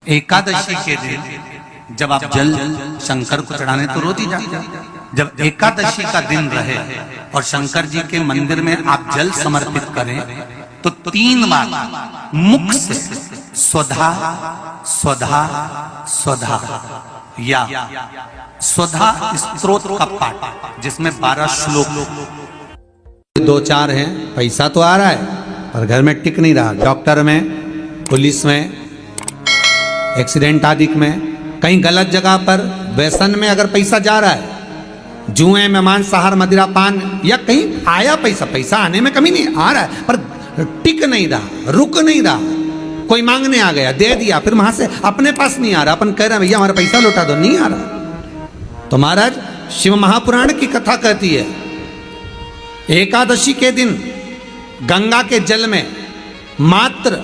एकादशी के दिन जब आप जल शंकर को चढ़ाने तो रोज ही जाते हैं। जब एकादशी का दिन रहे और शंकर जी के मंदिर में आप जल समर्पित करें तो 3 बार मुख से स्वधा स्वधा स्वधा या स्वधा स्तोत्र का पाठ, जिसमें 12 श्लोक 2-4 हैं। पैसा तो आ रहा है पर घर में टिक नहीं रहा। डॉक्टर में, पुलिस में, एक्सीडेंट आदि में, कहीं गलत जगह पर, व्यसन में अगर पैसा जा रहा है, जुए में, मांसाहार, मदिरा पान, या कहीं आया पैसा आने में कमी नहीं, आ रहा है पर टिक नहीं रहा, रुक नहीं रहा। कोई मांगने आ गया, दे दिया, फिर वहां से अपने पास नहीं आ रहा, अपन कह रहे हैं भैया हमारा पैसा लौटा दो, नहीं आ रहा। तो महाराज शिव महापुराण की कथा कहती है एकादशी के दिन गंगा के जल में मात्र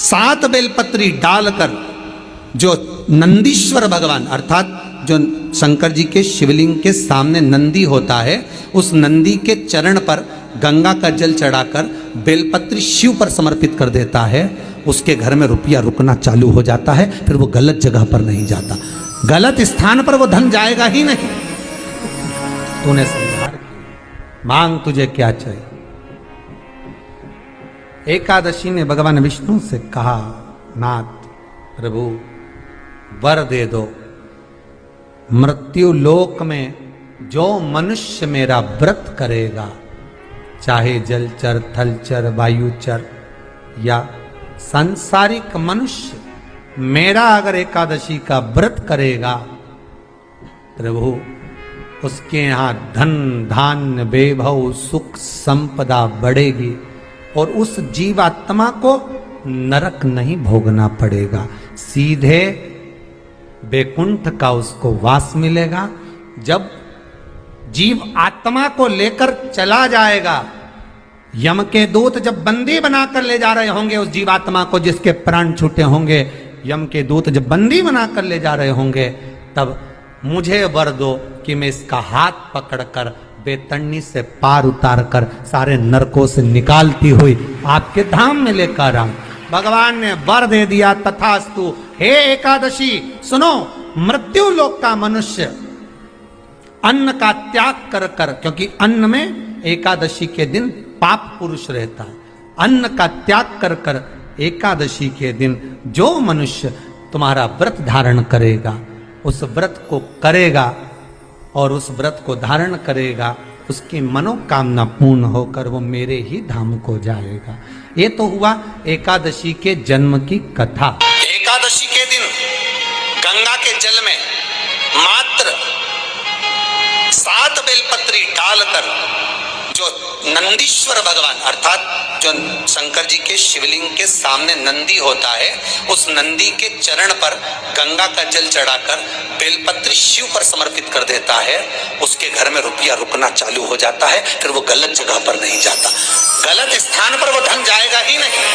7 बेलपत्री डालकर जो नंदीश्वर भगवान अर्थात जो शंकर जी के शिवलिंग के सामने नंदी होता है, उस नंदी के चरण पर गंगा का जल चढ़ाकर बेलपत्री शिव पर समर्पित कर देता है, उसके घर में रुपया रुकना चालू हो जाता है। फिर वो गलत जगह पर नहीं जाता, गलत स्थान पर वो धन जाएगा ही नहीं। तूने संहार मांग, तुझे क्या चाहिए। एकादशी ने भगवान विष्णु से कहा, नाथ प्रभु वर दे दो, मृत्यु लोक में जो मनुष्य मेरा व्रत करेगा, चाहे जलचर, थलचर, वायुचर या सांसारिक मनुष्य, मेरा अगर एकादशी का व्रत करेगा, प्रभु उसके यहाँ धन धान्य वैभव सुख संपदा बढ़ेगी और उस जीवात्मा को नरक नहीं भोगना पड़ेगा, सीधे वैकुंठ का उसको वास मिलेगा। जब जीव आत्मा को लेकर चला जाएगा, यम के दूत जब बंदी बनाकर ले जा रहे होंगे उस जीवात्मा को, जिसके प्राण छूटे होंगे, यम के दूत जब बंदी बनाकर ले जा रहे होंगे, तब मुझे वर दो कि मैं इसका हाथ पकड़कर बेतन्नी से पार उतार कर सारे नरकों से निकालती हुई आपके धाम में लेकर आऊं। भगवान ने वर दे दिया, तथास्तु। हे एकादशी सुनो, मृत्यु लोक का मनुष्य अन्न का त्याग कर कर, क्योंकि अन्न में एकादशी के दिन पाप पुरुष रहता है, अन्न का त्याग कर कर एकादशी के दिन जो मनुष्य तुम्हारा व्रत धारण करेगा, उस व्रत को करेगा और उस व्रत को धारण करेगा, उसकी मनोकामना पूर्ण होकर वो मेरे ही धाम को जाएगा। ये तो हुआ एकादशी के जन्म की कथा। एकादशी के दिन गंगा के जल में मात्र 7 बेलपत्री डालकर जो नंदीश्वर भगवान अर्थात जो शंकर जी के शिवलिंग के सामने नंदी होता है, उस नंदी के चरण पर गंगा का जल चढ़ाकर बेलपत्री शिव पर समर्पित कर देता है, उसके घर में रुपया रुकना चालू हो जाता है। फिर वो गलत जगह पर नहीं जाता, गलत स्थान पर वो धन जाएगा ही नहीं।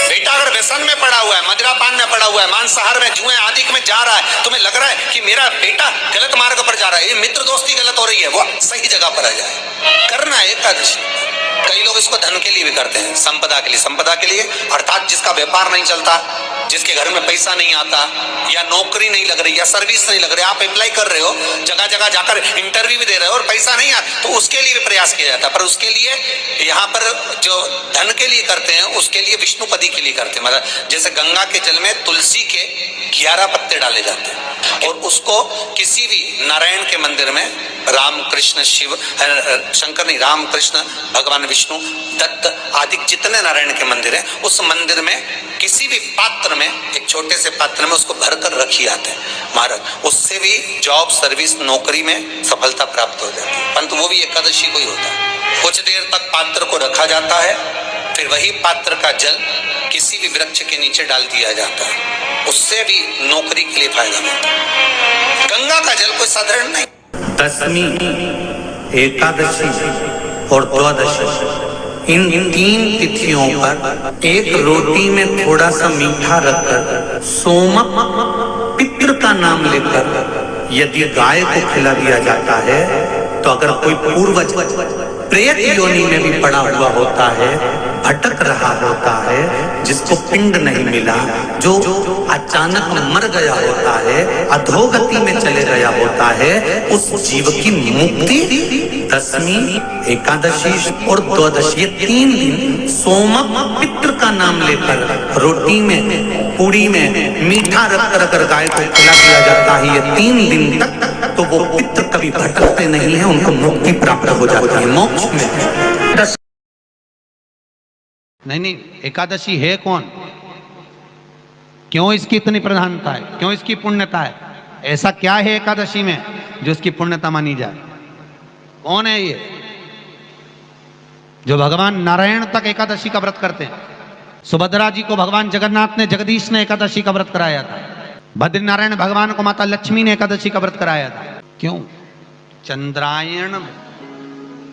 बेटा अगर व्यसन में पड़ा हुआ है, मदिरा पान में पड़ा हुआ है, मांसाहार में, जुए आदि में जा रहा है, तुम्हें लग रहा है कि मेरा बेटा गलत मार्ग पर जा रहा है, ये मित्र दोस्ती गलत हो रही है, वो सही जगह पर आ जाए। करना है एकादशी। कई लोग इसको धन के लिए भी करते हैं, संपदा के लिए। संपदा के लिए अर्थात जिसका व्यापार नहीं चलता, जिसके घर में पैसा नहीं आता, या नौकरी नहीं लग रही, या सर्विस नहीं लग रही, आप अप्लाई कर रहे हो, जगह जगह जाकर इंटरव्यू भी दे रहे हो और पैसा नहीं आता, तो उसके लिए भी प्रयास किया जाता है। पर उसके लिए यहाँ पर जो धन के लिए करते हैं, उसके लिए विष्णुपदी के लिए करते हैं। मतलब जैसे गंगा के जल में तुलसी के 11 पत्ते डाले जाते हैं और उसको किसी भी नारायण के मंदिर में, राम कृष्ण शिव शंकर नहीं, राम कृष्ण भगवान विष्णु दत्त आदि जितने नारायण के मंदिर हैं, उस मंदिर में किसी भी पात्र में, एक छोटे से पात्र में उसको भरकर रखी जाते हैं महाराज। उससे भी जॉब, सर्विस, नौकरी में सफलता प्राप्त हो जाती है। परंतु वो भी एकादशी को ही होता है। कुछ देर तक पात्र को रखा जाता है, फिर वही पात्र का जल किसी भी वृक्ष के नीचे डाल दिया जाता है, उससे भी नौकरी के लिए फायदा मिलता है। गंगा का जल कोई साधारण नहीं। दशमी, एकादशी और द्वादशी, इन 3 तिथियों पर एक रोटी में थोड़ा सा मीठा रखकर सोमक पितृ का नाम लेकर यदि गाय को खिला दिया जाता है, तो अगर कोई पूर्वज प्रेत योनि में भी पड़ा हुआ होता है भटक रहा होता है, जिसको पिंड नहीं मिला, जो अचानक मर गया होता है, अधोगति में चले गया होता है, उस जीव की मुक्ति दशमी, एकादशी और द्वादशी, 3 दिन सोमक पितृ का नाम लेकर रोटी में, पूड़ी में मीठा रखकर गाय को खिला दिया जाता है। ये 3 दिन तक तो वो पितृ कभी भटकते नहीं है, उनको मुक्ति प्राप्त हो जाती है, मोक्ष में। नहीं, एकादशी है कौन? क्यों इसकी इतनी प्रधानता है? क्यों इसकी पुण्यता है? ऐसा क्या है एकादशी में जो इसकी पुण्यता मानी जाए? कौन है ये जो भगवान नारायण तक एकादशी का व्रत करते हैं? सुभद्रा जी को भगवान जगन्नाथ ने, जगदीश ने एकादशी का व्रत कराया था। बद्रीनारायण भगवान को माता लक्ष्मी ने एकादशी का व्रत कराया था। क्यों? चंद्रायण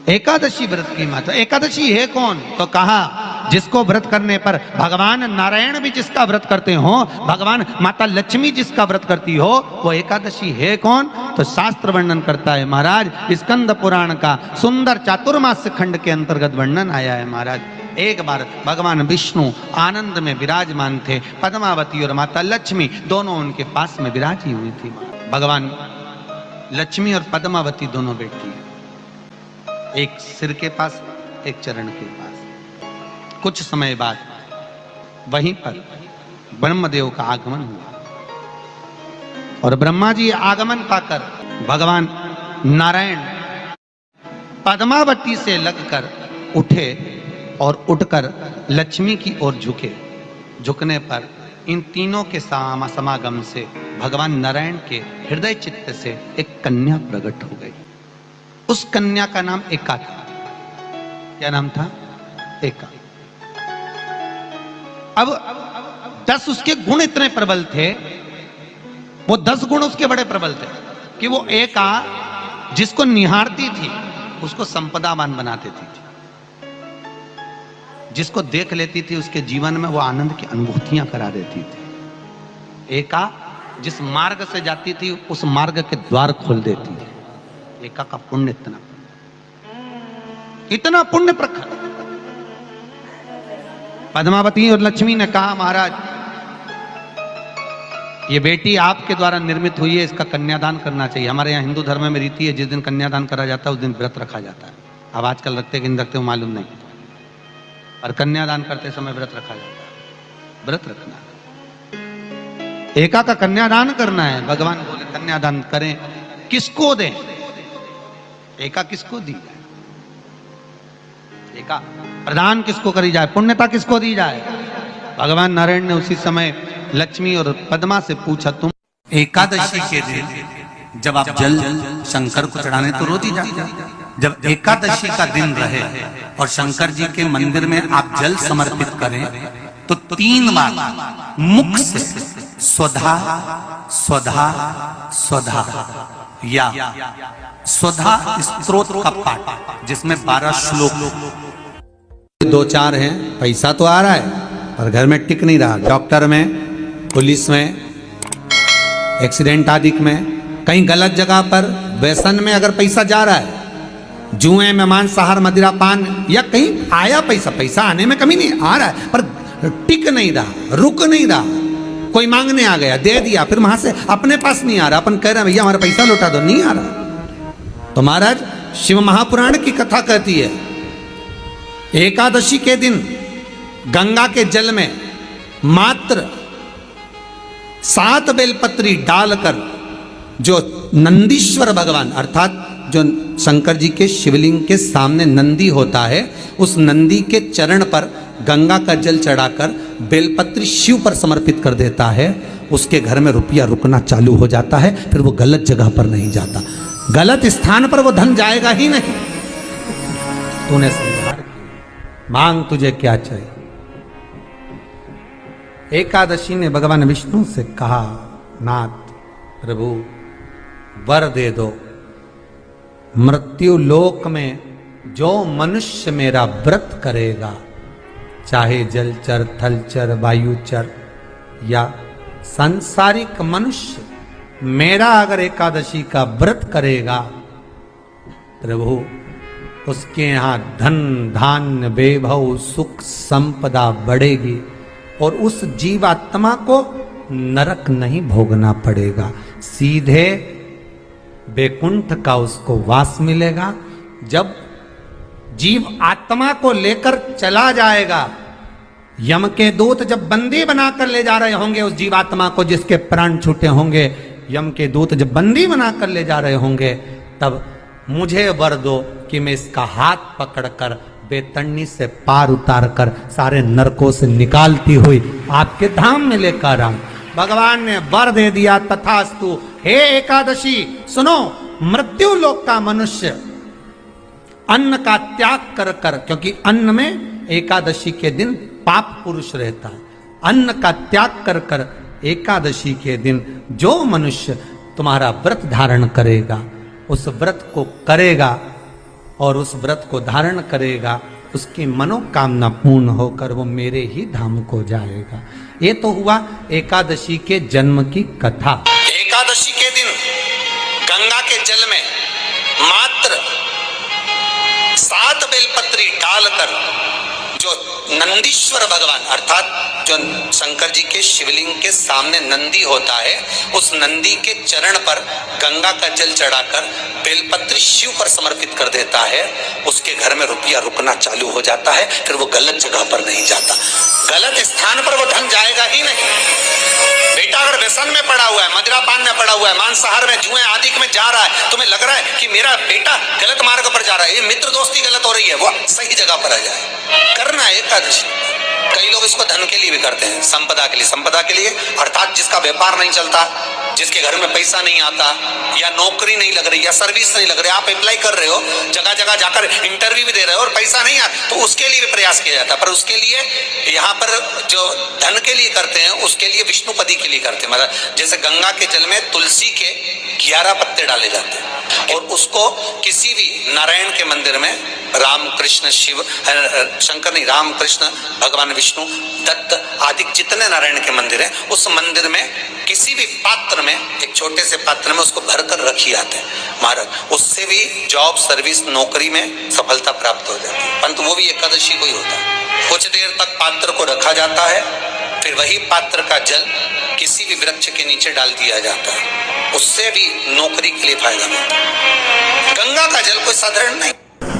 एकादशी व्रत की माता। एकादशी है कौन? तो कहा जिसको व्रत करने पर भगवान नारायण भी जिसका व्रत करते हो, भगवान माता लक्ष्मी जिसका व्रत करती हो, वो एकादशी है कौन? तो शास्त्र वर्णन करता है महाराज, स्कंद पुराण का सुंदर चातुर्मास्य खंड के अंतर्गत वर्णन आया है महाराज। एक बार भगवान विष्णु आनंद में विराजमान थे, पद्मावती और माता लक्ष्मी दोनों उनके पास में विराजी हुई थी। भगवान लक्ष्मी और पद्मावती दोनों बैठी, एक सिर के पास, एक चरण के पास। कुछ समय बाद वहीं पर ब्रह्मदेव का आगमन हुआ और ब्रह्मा जी आगमन पाकर भगवान नारायण पद्मावती से लगकर उठे और उठकर लक्ष्मी की ओर झुके। झुकने पर इन तीनों के समागम से भगवान नारायण के हृदय चित्त से एक कन्या प्रकट हो गई। उस कन्या का नाम एका था। क्या नाम था? एका। अब 10 उसके गुण इतने प्रबल थे, वो 10 गुण उसके बड़े प्रबल थे कि वो एका जिसको निहारती थी उसको संपदावान बना देती थी, जिसको देख लेती थी उसके जीवन में वो आनंद की अनुभूतियां करा देती थी। एका जिस मार्ग से जाती थी उस मार्ग के द्वार खोल देती थी। एका का पुण्य इतना पुण्य प्रखर। पद्मावती और लक्ष्मी ने कहा महाराज ये बेटी आपके द्वारा निर्मित हुई है, इसका कन्यादान करना चाहिए। हमारे यहाँ हिंदू धर्म में रीति है, जिस दिन कन्यादान करा जाता है उस दिन व्रत रखा जाता है। अब आजकल रखते कि नहीं रखते हो मालूम नहीं, और कन्यादान करते समय व्रत रखा जाता है। व्रत रखना, एका का कन्यादान करना है। भगवान बोले कन्यादान करें, किसको दें? एका किसको दी जाए? एका प्रदान किसको करी जाए? पुण्यता किसको दी जाए? भगवान नारायण ने उसी समय लक्ष्मी और पद्मा से पूछा, तुम एकादशी के दिन जब आप जल शंकर को चढ़ाने तो रोती जाती, जब एकादशी का दिन रहे और शंकर जी के मंदिर में आप जल समर्पित करें तो 3 बार मुख से स्वधा स्वधा स्वधा या स्वधा स्तोत्र का पाठ, जिसमें 12 श्लोक। 2-4 हैं, पैसा तो आ रहा है पर घर में टिक नहीं रहा। डॉक्टर में, पुलिस में, एक्सीडेंट आदि में, कहीं गलत जगह पर, व्यसन में अगर पैसा जा रहा है, जुए में, मांसाहार, मदिरा पान, या कहीं आया पैसा आने में कमी नहीं, आ रहा है पर टिक नहीं रहा, रुक नहीं रहा। कोई मांगने आ गया, दे दिया, फिर वहां से अपने पास नहीं आ रहा, अपन कह रहे हैं भैया हमारा पैसा लौटा दो, नहीं आ रहा। तो महाराज शिव महापुराण की कथा कहती है एकादशी के दिन गंगा के जल में मात्र 7 बेलपत्री डालकर जो नंदीश्वर भगवान अर्थात जो शंकर जी के शिवलिंग के सामने नंदी होता है, उस नंदी के चरण पर गंगा का जल चढ़ाकर बेलपत्री शिव पर समर्पित कर देता है, उसके घर में रुपया रुकना चालू हो जाता है। फिर वो गलत जगह पर नहीं जाता, गलत स्थान पर वो धन जाएगा ही नहीं। तूने संहार किया, मांग तुझे क्या चाहिए। एकादशी ने भगवान विष्णु से कहा, नाथ प्रभु वर दे दो, मृत्यु लोक में जो मनुष्य मेरा व्रत करेगा, चाहे जलचर, थलचर, वायुचर या सांसारिक मनुष्य, मेरा अगर एकादशी का व्रत करेगा, प्रभु उसके यहाँ धन धान्य वैभव सुख संपदा बढ़ेगी और उस जीवात्मा को नरक नहीं भोगना पड़ेगा, सीधे वैकुंठ का उसको वास मिलेगा। जब जीव आत्मा को लेकर चला जाएगा, यम के दूत जब बंदी बनाकर ले जा रहे होंगे उस जीवात्मा को जिसके प्राण छूटे होंगे, यम के दूत जब बंदी बनाकर ले जा रहे होंगे, तब मुझे वर दो कि मैं इसका हाथ पकड़कर बेतन्नी से पार उतार कर सारे नरकों से निकालती हुई आपके धाम में लेकर आऊं। भगवान ने वर दे दिया, तथास्तु। हे एकादशी सुनो, मृत्यु लोक का मनुष्य अन्न का त्याग कर कर, क्योंकि अन्न में एकादशी के दिन पाप पुरुष रहता है, अन्न का त्याग कर कर एकादशी के दिन जो मनुष्य तुम्हारा व्रत धारण करेगा, उस व्रत को करेगा और उस व्रत को धारण करेगा, उसकी मनोकामना पूर्ण होकर वो मेरे ही धाम को जाएगा। ये तो हुआ एकादशी के जन्म की कथा। एकादशी के दिन गंगा के जल में मात्र 7 बेलपत्री डालकर जो नंदीश्वर भगवान अर्थात जो शंकर जी के शिवलिंग के सामने नंदी होता है, उस नंदी के चरण पर गंगा का जल चढ़ाकर बेलपत्री शिव पर समर्पित कर देता है, उसके घर में रुपया रुकना चालू हो जाता है। फिर वो गलत जगह पर नहीं जाता, गलत स्थान पर वो धन जाएगा ही नहीं। बेटा अगर व्यसन में पड़ा हुआ है, मदिरापान में पड़ा हुआ है, मांसाहार में, जुए आदि में जा रहा है, तुम्हें लग रहा है कि मेरा बेटा गलत मार्ग पर जा रहा है, ये मित्र दोस्ती गलत हो रही है, वो सही जगह पर आ जाए। करना है एकादशी। कई लोग इसको धन के लिए भी करते हैं, संपदा के लिए। संपदा के लिए अर्थात जिसका व्यापार नहीं चलता, जिसके घर में पैसा नहीं आता, या नौकरी नहीं लग रही, या सर्विस नहीं लग रही, आप अप्लाई कर रहे हो, जगह जगह जाकर इंटरव्यू भी दे रहे हो और पैसा नहीं आता, तो उसके लिए भी प्रयास किया जाता है। पर उसके लिए यहाँ पर जो धन के लिए करते हैं, उसके लिए विष्णुपदी के लिए करते हैं। मतलब जैसे गंगा के जल में तुलसी के 11 पत्ते डाले जाते हैं और उसको किसी भी नारायण के मंदिर में राम कृष्ण शिव शंकर नहीं, राम कृष्ण भगवान विष्णु दत्त आदि जितने नारायण के मंदिर हैं, उस मंदिर में किसी भी पात्र में, एक छोटे से पात्र में उसको भरकर रखी जाते हैं महाराज। उससे भी जॉब सर्विस नौकरी में सफलता प्राप्त हो जाती है। परंतु वो भी एकादशी को ही होता है। कुछ देर तक पात्र को रखा जाता है, फिर वही पात्र का जल किसी भी वृक्ष के नीचे डाल दिया जाता है, उससे भी नौकरी के लिए फायदा मिलता है। गंगा का जल कोई साधारण नहीं।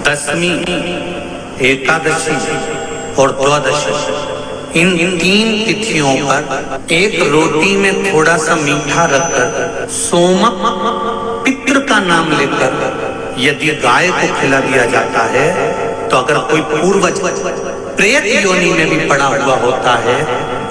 दशमी, एकादशी और द्वादशी, इन 3 तिथियों पर एक रोटी में थोड़ा सा मीठा रखकर सोमक पितृ का नाम लेकर यदि गाय को खिला दिया जाता है, तो अगर कोई पूर्वज प्रेत योनि में भी पड़ा हुआ होता है